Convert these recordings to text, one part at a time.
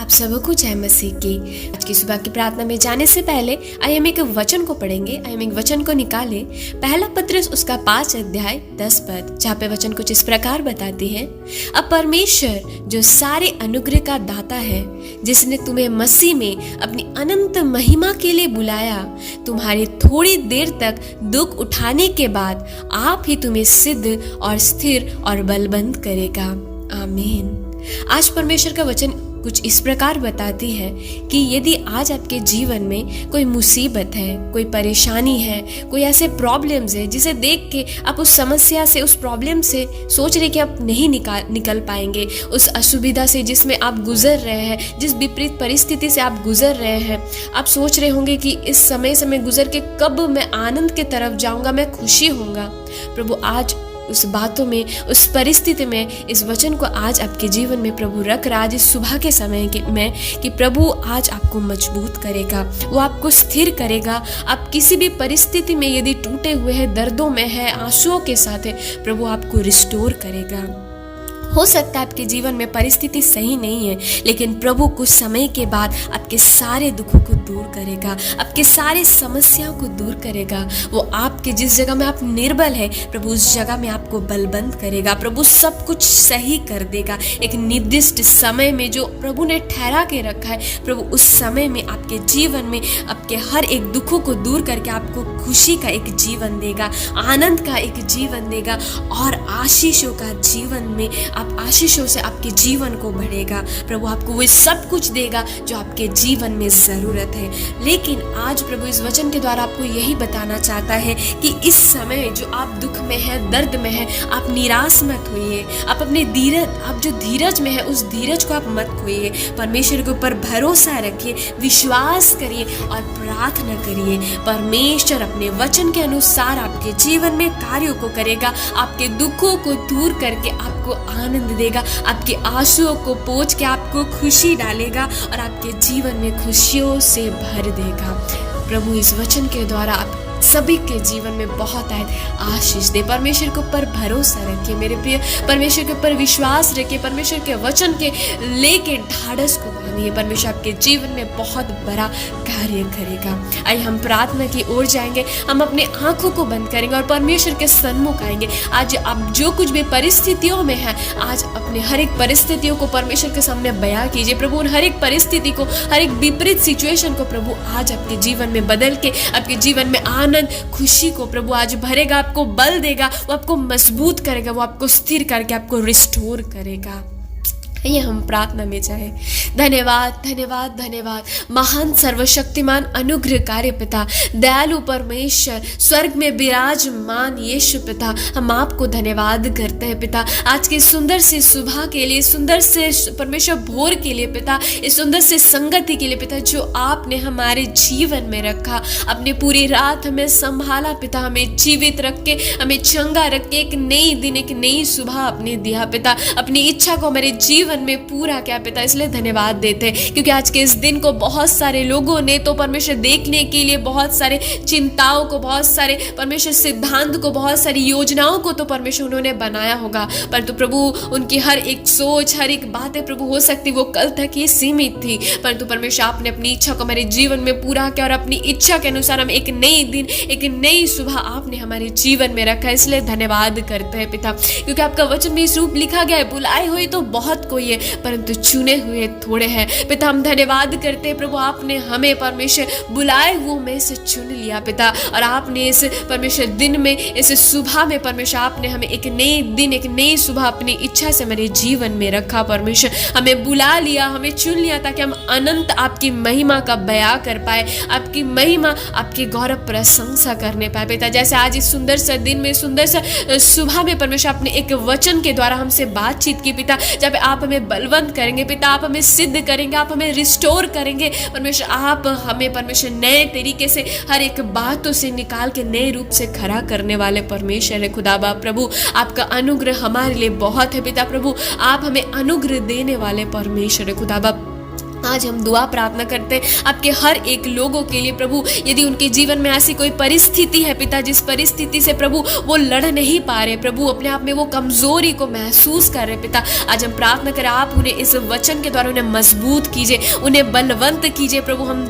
आप सबको जय मसीह की। आज की सुबह की प्रार्थना में जाने से पहले आइए हम एक वचन को पढ़ेंगे। आइए हम एक वचन को निकालें। पहला पत्रस उसका 5 अध्याय 10 पद, जहाँ पे वचन कुछ इस प्रकार बताती है। अब परमेश्वर जो सारे अनुग्रह का दाता है, जिसने तुम्हें मसीह में अपनी अनंत महिमा के लिए बुलाया, तुम्हारी थोड़ी देर तक दुख उठाने के बाद आप ही तुम्हें सिद्ध और स्थिर और बलवंत करेगा। आमीन। आज परमेश्वर का वचन कुछ इस प्रकार बताती है कि यदि आज आपके जीवन में कोई मुसीबत है, कोई परेशानी है, कोई ऐसे प्रॉब्लम्स है जिसे देख के आप उस समस्या से, उस प्रॉब्लम से सोच रहे कि आप नहीं निकल पाएंगे, उस असुविधा से जिसमें आप गुजर रहे हैं, जिस विपरीत परिस्थिति से आप गुजर रहे हैं, आप सोच रहे होंगे कि इस समय से मैं गुजर के कब मैं आनंद के तरफ जाऊंगा, मैं खुशी होऊंगा। प्रभु आज उस बातों में, उस परिस्थिति में इस वचन को आज आपके जीवन में प्रभु रख रहा, आज इस सुबह के समय में कि प्रभु आज आपको मजबूत करेगा, वो आपको स्थिर करेगा। आप किसी भी परिस्थिति में यदि टूटे हुए हैं, दर्दों में है, आंसुओं के साथ है, प्रभु आपको रिस्टोर करेगा। हो सकता है आपके जीवन में परिस्थिति सही नहीं है, लेकिन प्रभु कुछ समय के बाद आपके सारे दुखों को दूर करेगा, आपके सारे समस्याओं को दूर करेगा। वो आपके जिस जगह में आप निर्बल है, प्रभु उस जगह में आपको बलवंत करेगा। प्रभु सब कुछ सही कर देगा। एक निर्दिष्ट समय में जो प्रभु ने ठहरा के रखा है, प्रभु उस समय में आपके जीवन में आपके हर एक दुखों को दूर करके आपको खुशी का एक जीवन देगा, आनंद का एक जीवन देगा और आशीषों का जीवन में आप आशीषों से आपके जीवन को बढ़ेगा। प्रभु आपको वो सब कुछ देगा जो आपके जीवन में जरूरत है। लेकिन आज प्रभु इस वचन के द्वारा आपको यही बताना चाहता है कि इस समय जो आप दुख में है, दर्द में है, आप निराश मत होइए। आप अपने आप जो धीरज में है, उस धीरज को आप मत खोइए। परमेश्वर के ऊपर भरोसा रखिए, विश्वास करिए और प्रार्थना करिए। परमेश्वर अपने वचन के अनुसार आपके जीवन में कार्यों को करेगा, आपके दुखों को दूर करके आपको आनंद देगा, आपके आंसुओं को पोंछ के आपको खुशी डालेगा और आपके जीवन में खुशियों से भर देगा। प्रभु इस वचन के द्वारा आप सभी के जीवन में बहुत आशीष दे। परमेश्वर के ऊपर भरोसा रखिए मेरे प्रिय, परमेश्वर के ऊपर विश्वास रखिए, परमेश्वर के वचन के लेके ढाढ़स को बांधिए। परमेश्वर आपके जीवन में बहुत बड़ा कार्य करेगा। आइए हम प्रार्थना की ओर जाएंगे। हम अपने आंखों को बंद करेंगे और परमेश्वर के सन्मुख आएंगे। आज आप जो कुछ भी परिस्थितियों में है, आज अपने हर एक परिस्थितियों को परमेश्वर के सामने बयां कीजिए। प्रभु उन हर एक परिस्थिति को, हर एक विपरीत सिचुएशन को प्रभु आज आपके जीवन में बदल के आपके जीवन में आनंद, खुशी को प्रभु आज भरेगा, आपको बल देगा, वो आपको मजबूत करेगा, वो आपको स्थिर करके आपको रिस्टोर करेगा। ये हम प्रार्थना में चाहे। धन्यवाद धन्यवाद धन्यवाद महान सर्वशक्तिमान अनुग्रहकारी पिता, दयालु परमेश्वर, स्वर्ग में विराजमान यीशु पिता, हम आपको धन्यवाद करते हैं पिता, आज की सुंदर सी सुबह के लिए, सुंदर से परमेश्वर भोर के लिए पिता, इस सुंदर से संगति के लिए पिता, जो आपने हमारे जीवन में रखा। अपने पूरी रात हमें संभाला पिता, हमें जीवित रख के, हमें चंगा रख के एक नई दिन, एक नई सुबह आपने दिया पिता। अपनी इच्छा को हमारे जीवन में पूरा किया पिता, इसलिए धन्यवाद देते हैं। क्योंकि आज के इस दिन को बहुत सारे लोगों ने तो परमेश्वर देखने के लिए बहुत सारे चिंताओं को, बहुत सारे परमेश्वर सिद्धांत को, बहुत सारी योजनाओं को तो परमेश्वर उन्होंने बनाया होगा, परंतु प्रभु उनकी हर एक सोच, हर एक बातें प्रभु हो सकती वो कल तक ही सीमित थी, परंतु परमेश्वर आपने अपनी इच्छा को हमारे जीवन में पूरा किया और अपनी इच्छा के अनुसार हम एक नई दिन, एक नई सुबह आपने हमारे जीवन में रखा है। इसलिए धन्यवाद करते हैं पिता, क्योंकि आपका वचन में इस रूप लिखा गया है, बुलाए हुए तो बहुत कोई है परंतु चुने हुए थोड़े हैं। पिता हम धन्यवाद करते हैं प्रभु, आपने हमें परमेश्वर बुलाए हुए में से चुन लिया पिता, और आपने इस परमेश्वर दिन में, इस सुबह में परमेश्वर आपने हमें एक नई दिन, एक नई सुबह अपनी इच्छा से मेरे जीवन में रखा। परमेश्वर हमें बुला लिया, हमें चुन लिया ताकि हम अनंत आपकी महिमा का बयां कर पाए, आपकी महिमा, आपकी गौरव प्रशंसा करने पाए पिता। जैसे आज इस सुंदर सा दिन में, सुंदर सा सुबह में परमेश्वर आपने एक वचन के द्वारा हमसे बातचीत की पिता, जब आप हमें बलवंत करेंगे पिता, आप हमें सिद्ध करेंगे, आप हमें रिस्टोर करेंगे परमेश्वर। आप हमें परमेश्वर नए तरीके से हर एक बातों से निकाल के नए रूप से खड़ा करने वाले परमेश्वर है खुदा बाप। प्रभु आपका अनुग्रह हमारे लिए बहुत है पिता, प्रभु आप हमें अनुग्रह देने वाले परमेश्वर है खुदा बाप। आज हम दुआ प्रार्थना करते हैं आपके हर एक लोगों के लिए प्रभु, यदि उनके जीवन में ऐसी कोई परिस्थिति है पिता, जिस परिस्थिति से प्रभु वो लड़ नहीं पा रहे प्रभु, अपने आप में वो कमजोरी को महसूस कर रहे पिता, आज हम प्रार्थना करें आप उन्हें इस वचन के द्वारा उन्हें मजबूत कीजिए, उन्हें बलवंत कीजिए प्रभु। हम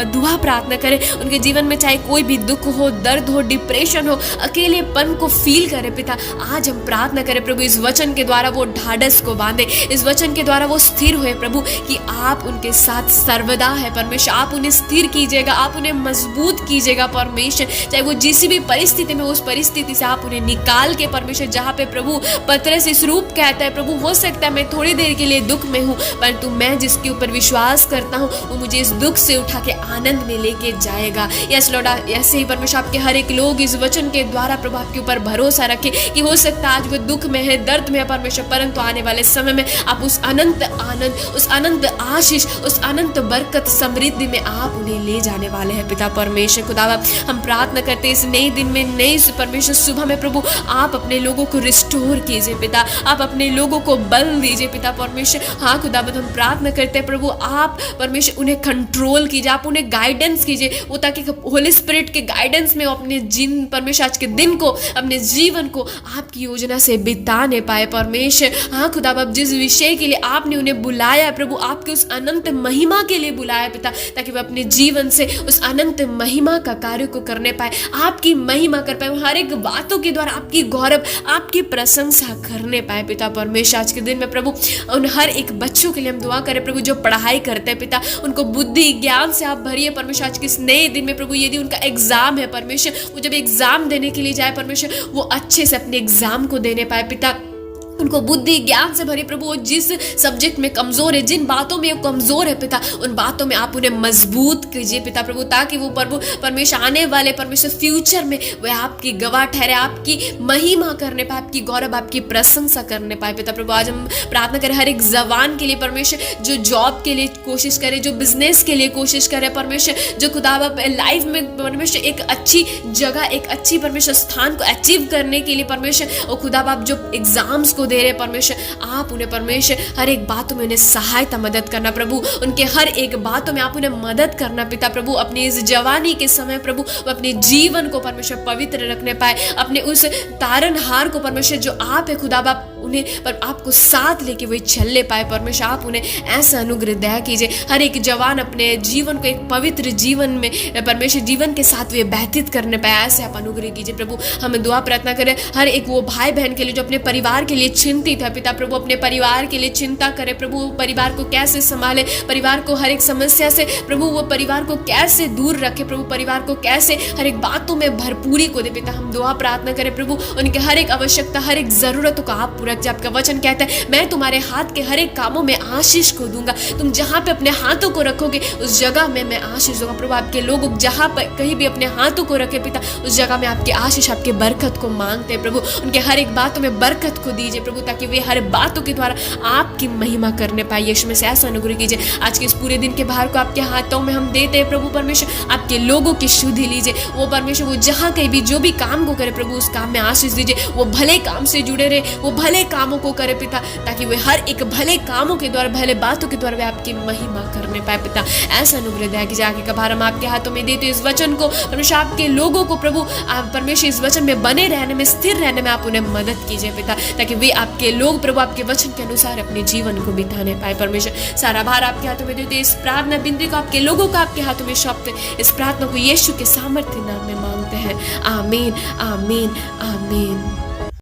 दुआ प्रार्थना करें उनके जीवन में चाहे कोई भी दुख हो, दर्द हो, डिप्रेशन हो, अकेलेपन को फील करे पिता, आज हम प्रार्थना करें प्रभु इस वचन के द्वारा वो ढाढ़स को बांधे, इस वचन के द्वारा वो स्थिर हुए प्रभु, कि आप उनके साथ सर्वदा है परमेश्वर। आप उन्हें स्थिर कीजिएगा, आप उन्हें मजबूत कीजिएगा परमेश्वर, चाहे वो जिस भी परिस्थिति में, उस परिस्थिति से आप उन्हें निकाल के परमेश्वर, जहाँ पे प्रभु पतरस इस रूप कहता है प्रभु, हो सकता है मैं थोड़ी देर के लिए दुख में हूँ, परंतु मैं जिसके ऊपर विश्वास करता हूँ वो मुझे इस दुख से उठा के आनंद में लेके जाएगा। यस लॉर्ड, ऐसे ही परमेश्वर आपके हर एक लोग इस वचन के द्वारा प्रभु आपके ऊपर भरोसा रखे कि हो सकता है आज वो दुख में है, दर्द में है परमेश्वर, परंतु आने वाले समय में आप उस अनंत आनंद, उस अनंत आशीष, उस अनंत बरकत, समृद्धि में आप उन्हें ले जाने वाले हैं पिता परमेश्वर। खुदावा हम प्रार्थना करते हैं इस नए दिन में, नई परमेश्वर सुबह में प्रभु आप अपने लोगों को रिस्टोर कीजिए पिता, आप अपने लोगों को बल दीजिए पिता परमेश्वर। हाँ खुदावंद हम प्रार्थना करते हैं प्रभु आप परमेश्वर उन्हें कंट्रोल कीजिए, आप उन्हें गाइडेंस कीजिए, वो ताकि होली स्पिरिट के गाइडेंस में अपने जिन परमेश्वर आज के दिन को, अपने जीवन को आपकी योजना से बिताने पाए परमेश्वर। हाँ खुदावंद जिस विषय के लिए आपने उन्हें बुलाया प्रभु, आपके उस अनंत महिमा के लिए बुलाया पिता, ताकि वह अपने जीवन से उस अनंत महिमा का कार्य को करने पाए, आपकी महिमा कर पाए, हर एक बातों के द्वारा आपकी गौरव, आपकी प्रशंसा करने पाए पिता परमेश्वर। आज के दिन में प्रभु उन हर एक बच्चों के लिए हम दुआ करें प्रभु, जो पढ़ाई करते हैं पिता, उनको बुद्धि ज्ञान से आप भरिए परमेश्वर। आज के इस नए दिन में प्रभु यदि उनका एग्जाम है परमेश्वर, वो जब एग्जाम देने के लिए जाए परमेश्वर, वो अच्छे से अपने एग्जाम को देने पाए पिता, उनको बुद्धि ज्ञान से भरे प्रभु, जिस सब्जेक्ट में कमजोर है, जिन बातों में वो कमजोर है पिता, उन बातों में आप उन्हें मजबूत कीजिए पिता प्रभु, ताकि वो प्रभु परमेश्वर आने वाले परमेश्वर फ्यूचर में वह आपकी गवाह ठहरे, आपकी महिमा करने पाए, आपकी गौरव, आपकी प्रशंसा करने पाए पिता प्रभु। आज हम प्रार्थना करें हर एक जवान के लिए परमेश्वर, जो जॉब के लिए कोशिश करे, जो बिजनेस के लिए कोशिश करे परमेश्वर, जो खुदा लाइफ में परमेश्वर एक अच्छी जगह, एक अच्छी परमेश्वर स्थान को अचीव करने के लिए परमेश्वर, और खुदा बाप जो एग्जाम्स को दे रहे परमेश्वर, आप उन्हें परमेश्वर हर एक बातों में उन्हें सहायता मदद करना प्रभु, उनके हर एक बातों में आप उन्हें मदद करना पिता प्रभु। अपनी इस जवानी के समय प्रभु वो अपने जीवन को परमेश्वर पवित्र रखने पाए, अपने उस तारनहार को परमेश्वर जो आप है खुदा बाप, उन्हें पर आपको साथ लेके वही चलने पाए परमेश्वर। आप उन्हें ऐसा अनुग्रह दया कीजिए, हर एक जवान अपने जीवन को एक पवित्र जीवन में परमेश्वर जीवन के साथ वे व्यतीत करने पाए, ऐसे आप अनुग्रह कीजिए प्रभु। हम दुआ प्रार्थना करें हर एक वो भाई बहन के लिए जो अपने परिवार के लिए चिंतित है पिता प्रभु, अपने परिवार के लिए चिंता करे प्रभु, परिवार को कैसे संभाले, परिवार को हर एक समस्या से प्रभु वो परिवार को कैसे दूर रखे प्रभु, परिवार को कैसे हर एक बातों में भरपूरी को दे पिता। हम दुआ प्रार्थना करें प्रभु, उनके हर एक आवश्यकता, हर एक जरूरतों को आप पूरा, आपका वचन कहता है मैं तुम्हारे हाथ के हर एक कामों में आशीष को दूंगा, तुम जहां पे अपने हाथों को रखोगे उस जगह में मैं आशीष दूंगा प्रभु। आपके लोग जहां पर कहीं भी अपने हाथों को रखे पिता, उस जगह में आपकी आशीष, आपके बरकत को मांगते हैं प्रभु। उनके हर एक बातों में बरकत को दीजिए प्रभु, ताकि वे हर बातों के द्वारा आपकी महिमा करने पाए। यीशु में से ऐसा अनुग्रह कीजिए। आज के इस पूरे दिन के भार को आपके हाथों में हम देते हैं प्रभु परमेश्वर, आपके लोगों की शुद्धि लीजिए। वो परमेश्वर वो जहाँ कहीं भी जो भी काम को करे प्रभु, उस काम में आशीष दीजिए। वो भले काम से जुड़े रहे, वो भले कामों को करे पिता, ताकि वे हर एक भले कामों के द्वारा, भले बातों के द्वारा वे आपकी महिमा करने पाए पिता। ऐसा अनुग्रह दया कीजिए। आगे का भार हम आपके हाथों में देते इस वचन को परमेश्वर, आपके लोगों को प्रभु आप परमेश्वर इस वचन में बने रहने में, स्थिर रहने में आप उन्हें मदद कीजिए पिता, ताकि वे आपके लोग प्रभु आपके वचन के अनुसार अपने जीवन को बिताने पाए परमेश्वर। सारा भार आपके हाथों में देते, इस प्रार्थना बिंदी को आपके लोगों को आपके हाथों में सौंपते, इस प्रार्थना को यीशु के सामर्थ्य नाम में मांगते हैं। आमीन, आमीन, आमीन।